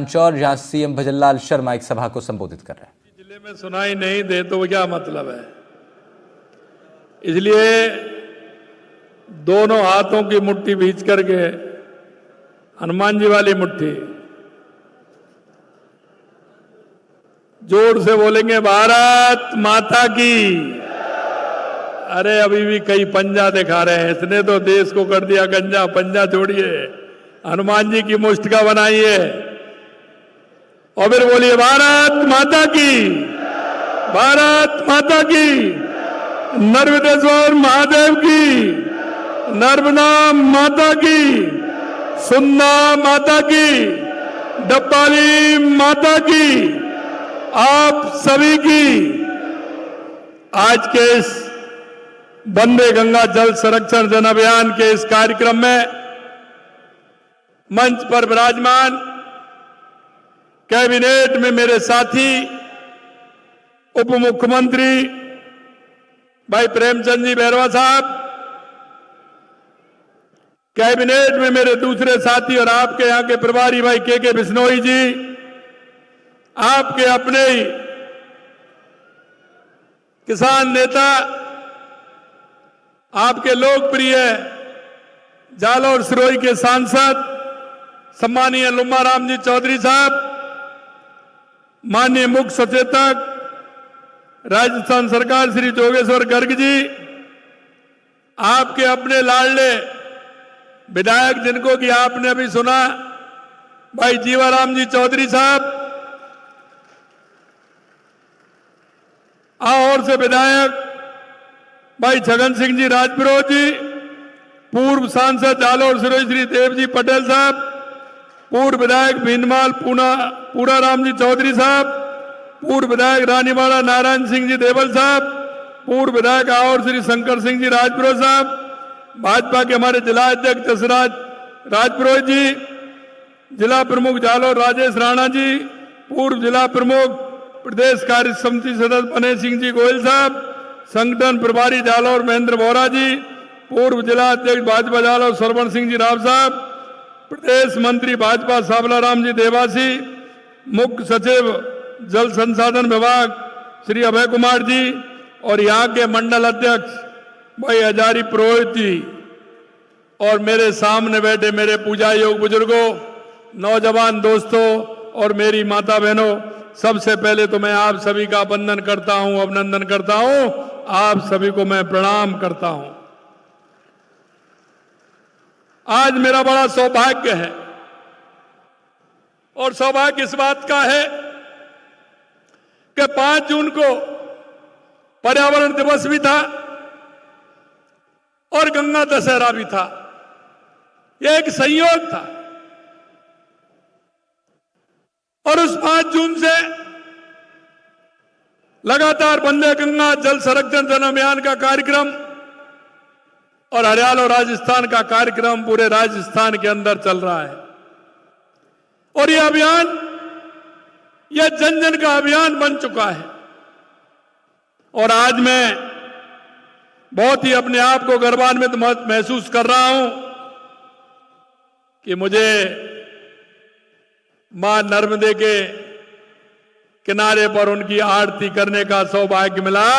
चौर जहां सीएम भजनलाल शर्मा एक सभा को संबोधित कर रहे हैं। जिले में सुनाई नहीं दे तो क्या मतलब है। इसलिए दोनों हाथों की मुट्ठी बीच करके हनुमान जी वाली मुट्ठी जोर से बोलेंगे, भारत माता की। अरे अभी भी कई पंजा दिखा रहे हैं, इसने तो देश को कर दिया गंजा। पंजा छोड़िए, हनुमान जी की मुष्ट का बनाइए और फिर बोलिए, भारत माता की, भारत माता की, नर्मदेश्वर महादेव की, नर्मदा माता की, सुन्ना माता की, डब्बाली माता की, आप सभी की। आज के इस वंदे गंगा जल संरक्षण जन अभियान के इस कार्यक्रम में मंच पर विराजमान कैबिनेट में मेरे साथी उप मुख्यमंत्री भाई प्रेमचंद जी बैरवा साहब, कैबिनेट में मेरे दूसरे साथी और आपके यहां के प्रभारी भाई के बिश्नोई जी, आपके अपने ही किसान नेता, आपके लोकप्रिय जालौर सिरोही के सांसद सम्मानीय लुम्मा राम जी चौधरी साहब, माननीय मुख्य सचेतक राजस्थान सरकार श्री जोगेश्वर गर्ग जी, आपके अपने लाडले विधायक जिनको कि आपने अभी सुना भाई जीवाराम जी चौधरी साहब, और से विधायक भाई छगन सिंह जी राजपुरोहित जी, पूर्व सांसद जालौर सिरोही श्री देवजी पटेल साहब, पूर्व विधायक भीनमाल पूरा राम जी चौधरी साहब, पूर्व विधायक रानीवाड़ा नारायण सिंह जी देवल साहब, पूर्व विधायक और श्री शंकर सिंह जी राजपुरोहित साहब, भाजपा के हमारे जिला अध्यक्ष जसराज राजपुरोहित जी, जिला प्रमुख जालौर राजेश राणा जी, पूर्व जिला प्रमुख प्रदेश कार्य समिति सदस्य बने सिंह जी गोयल साहब, संगठन प्रभारी जालौर महेंद्र बोरा जी, पूर्व जिला अध्यक्ष भाजपा जालौर सरवण सिंह जी राव साहब, प्रदेश मंत्री भाजपा सावला राम जी देवासी, मुख्य सचिव जल संसाधन विभाग श्री अभय कुमार जी, और यहाँ के मंडल अध्यक्ष भाई हजारी पुरोहित जी, और मेरे सामने बैठे मेरे पूजा योग बुजुर्गों, नौजवान दोस्तों और मेरी माता बहनों, सबसे पहले तो मैं आप सभी का वंदन करता हूं, अभिनंदन करता हूं, आप सभी को मैं प्रणाम करता हूं। आज मेरा बड़ा सौभाग्य है, और सौभाग्य इस बात का है कि 5 जून को पर्यावरण दिवस भी था और गंगा दशहरा भी था। यह एक संयोग था, और उस 5 जून से लगातार वंदे गंगा जल संरक्षण जन अभियान का कार्यक्रम और हरियाणा और राजस्थान का कार्यक्रम पूरे राजस्थान के अंदर चल रहा है। और यह अभियान यह जन जन का अभियान बन चुका है। और आज मैं बहुत ही अपने आप को गर्वान्वित महसूस कर रहा हूं कि मुझे मां नर्मदे के किनारे पर उनकी आरती करने का सौभाग्य मिला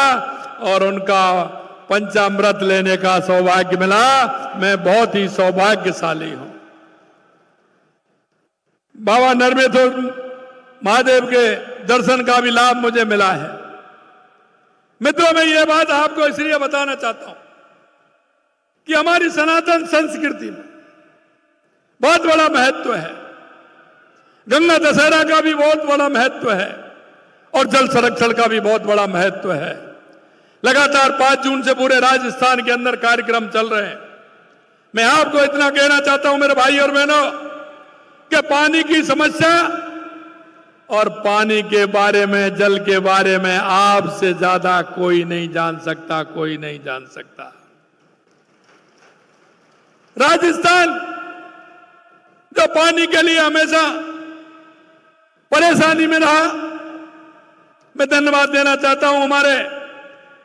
और उनका पंचामृत लेने का सौभाग्य मिला। मैं बहुत ही सौभाग्यशाली हूं। बाबा नर्मदेश्वर महादेव के दर्शन का भी लाभ मुझे मिला है। मित्रों, मैं ये बात आपको इसलिए बताना चाहता हूं कि हमारी सनातन संस्कृति में बहुत बड़ा महत्व है। गंगा दशहरा का भी बहुत बड़ा महत्व है और जल संरक्षण का भी बहुत बड़ा महत्व है। लगातार 5 जून से पूरे राजस्थान के अंदर कार्यक्रम चल रहे हैं। मैं आपको इतना कहना चाहता हूं मेरे भाई और बहनों कि पानी की समस्या और पानी के बारे में, जल के बारे में आपसे ज्यादा कोई नहीं जान सकता, कोई नहीं जान सकता। राजस्थान जो पानी के लिए हमेशा परेशानी में रहा, मैं धन्यवाद देना चाहता हूं हमारे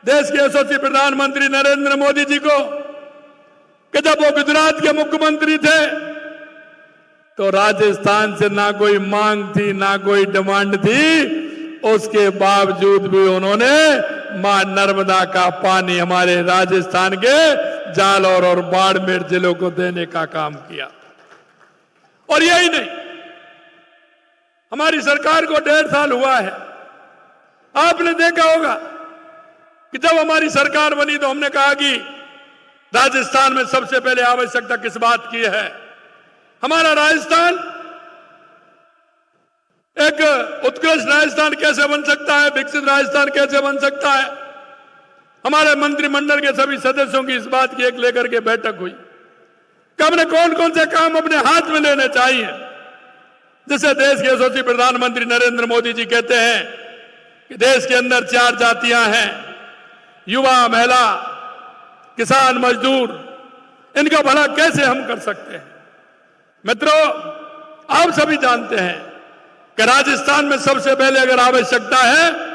देश के यशस्वी प्रधानमंत्री नरेंद्र मोदी जी को कि जब वो गुजरात के मुख्यमंत्री थे तो राजस्थान से ना कोई मांग थी ना कोई डिमांड थी, उसके बावजूद भी उन्होंने मां नर्मदा का पानी हमारे राजस्थान के जालौर और बाड़मेर जिलों को देने का काम किया। और यही नहीं, हमारी सरकार को 1.5 साल हुआ है। आपने देखा होगा कि जब हमारी सरकार बनी तो हमने कहा कि राजस्थान में सबसे पहले आवश्यकता किस बात की है। हमारा राजस्थान एक उत्कृष्ट राजस्थान कैसे बन सकता है, विकसित राजस्थान कैसे बन सकता है। हमारे मंत्रिमंडल के सभी सदस्यों की इस बात की एक लेकर के बैठक हुई कि हमने कौन कौन से काम अपने हाथ में लेने चाहिए। जिसे देश के यशस्वी प्रधानमंत्री नरेंद्र मोदी जी कहते हैं कि देश के अंदर 4 जातियां हैं, युवा, महिला, किसान, मजदूर, इनका भला कैसे हम कर सकते हैं। मित्रों, आप सभी जानते हैं कि राजस्थान में सबसे पहले अगर आवश्यकता है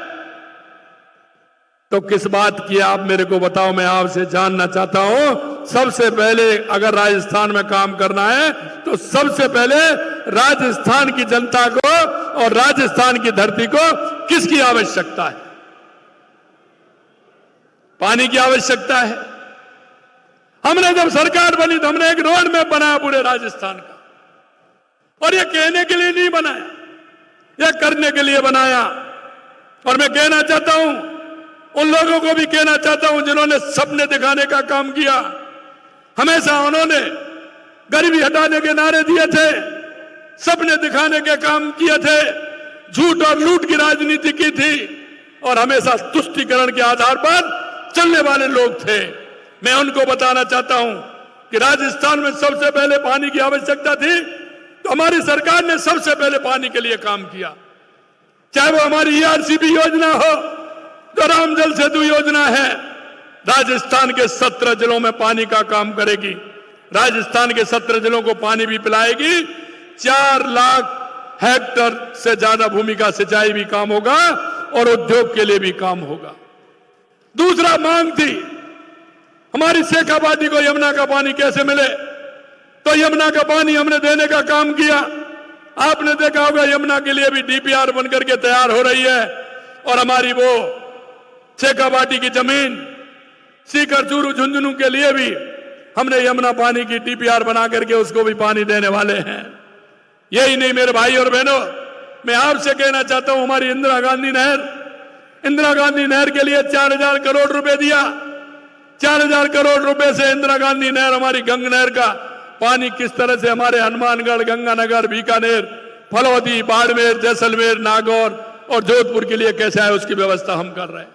तो किस बात की, आप मेरे को बताओ, मैं आपसे जानना चाहता हूं। सबसे पहले अगर राजस्थान में काम करना है तो सबसे पहले राजस्थान की जनता को और राजस्थान की धरती को किसकी आवश्यकता है? पानी की आवश्यकता है। हमने जब सरकार बनी तो हमने एक रोड मैप बनाया पूरे राजस्थान का, और यह कहने के लिए नहीं बनाया, यह करने के लिए बनाया। और मैं कहना चाहता हूं, उन लोगों को भी कहना चाहता हूं जिन्होंने सपने दिखाने का काम किया। हमेशा उन्होंने गरीबी हटाने के नारे दिए थे, सपने दिखाने के काम किए थे, झूठ और लूट की राजनीति की थी, और हमेशा तुष्टीकरण के आधार पर चलने वाले लोग थे। मैं उनको बताना चाहता हूं कि राजस्थान में सबसे पहले पानी की आवश्यकता थी तो हमारी सरकार ने सबसे पहले पानी के लिए काम किया। चाहे वो हमारी ERCP योजना हो, जो राम जल सेतु योजना है, राजस्थान के 17 जिलों में पानी का काम करेगी। राजस्थान के 17 जिलों को पानी भी पिलाएगी। 4 लाख हेक्टेयर से ज्यादा भूमि का सिंचाई भी काम होगा और उद्योग के लिए भी काम होगा। दूसरा मांग थी हमारी शेखावाटी को यमुना का पानी कैसे मिले, तो यमुना का पानी हमने देने का काम किया। आपने देखा होगा यमुना के लिए भी DPR बनकर के तैयार हो रही है, और हमारी वो शेखावाटी की जमीन सीकर, चूरू, झुंझुनू के लिए भी हमने यमुना पानी की DPR बना करके उसको भी पानी देने वाले हैं। यही नहीं मेरे भाई और बहनों, मैं आपसे कहना चाहता हूं, हमारी इंदिरा गांधी नहर के लिए 4000 करोड़ रुपए दिया। 4000 करोड़ रुपए से इंदिरा गांधी नहर, हमारी गंग नहर का पानी किस तरह से हमारे हनुमानगढ़, गंगानगर, बीकानेर, फलौदी, बाड़मेर, जैसलमेर, नागौर और जोधपुर के लिए कैसे आए, उसकी व्यवस्था हम कर रहे हैं।